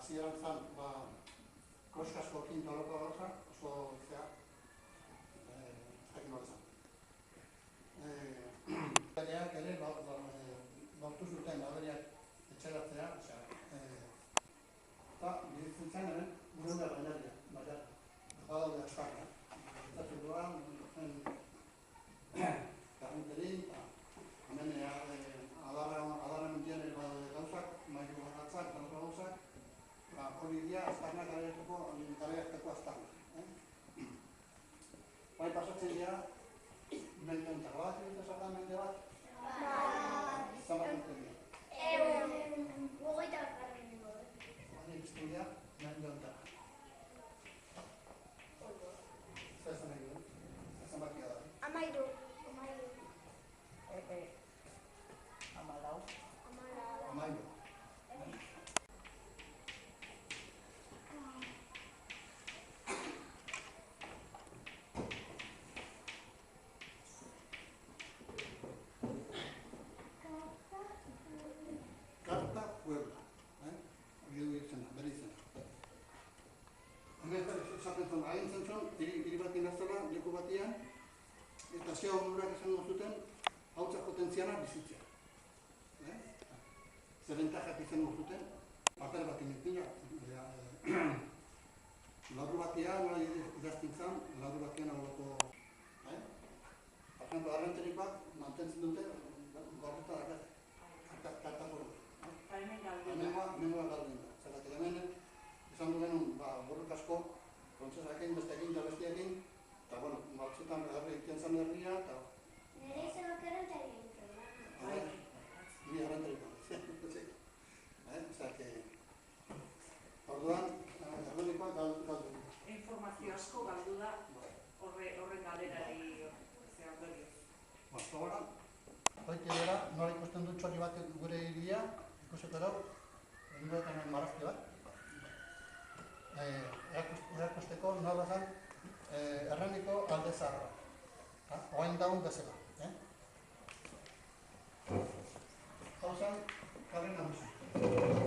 hasieran zan, kroskasko kintoloko gauza, oso zea, jakin hori zan. Badeak ere, lortu zuten baderiak etxeratzea, eta biritzen zen ere, gure bainaria, baina, badaude askarra. Eta zirduan, karrinterin, hemen adarra mendien gauzak, mailu garratzak, gauzak, hori dira aztarnak garaiazteko aztarnak. Bai pasatzen dira, mende honetan, bat egiten zatan mende bat? Zabat egiten dira? Hogeita garren dugu. Baina izten dira, mende honetan. Zer esan nahi duen? Esan bat gira da? Amairu. Amalau. Amairu. Karta Puebla. Hori du izena, bere izena. Hemen esaten zuen, agintzen zuen, hiri bat inaztela, leku batian, eta zeo onurak esan zuten, hautsak potentziala bizitzea. Zer bentajak izango zuten, paper bat inetina, lauru batean, nola idaztintzan, lauru batean aurreko, arrenterik bat, mantentzen dute, gorreta dakate, karta Puebla. Hemengoa galduen da. Zergatik hemen, izan du genuen, borruk asko, kontzesakin, besteekin, besteekin, eta, batzutan egiten zen herria, eta... Nire izanok errentari egin programa. Ni errentari egin. Orduan, errenikoa galdu. Informazio asko galdu da horren galerari ondorioz. Ahora, hoiti dira, nola ikusten du txori bat gure hiria, ikusiko dago, ingoetan marazki bat. Erakusteko nola zen erreniko alde zaharra. Oain daun bezala. Hau zen, karen nagusi.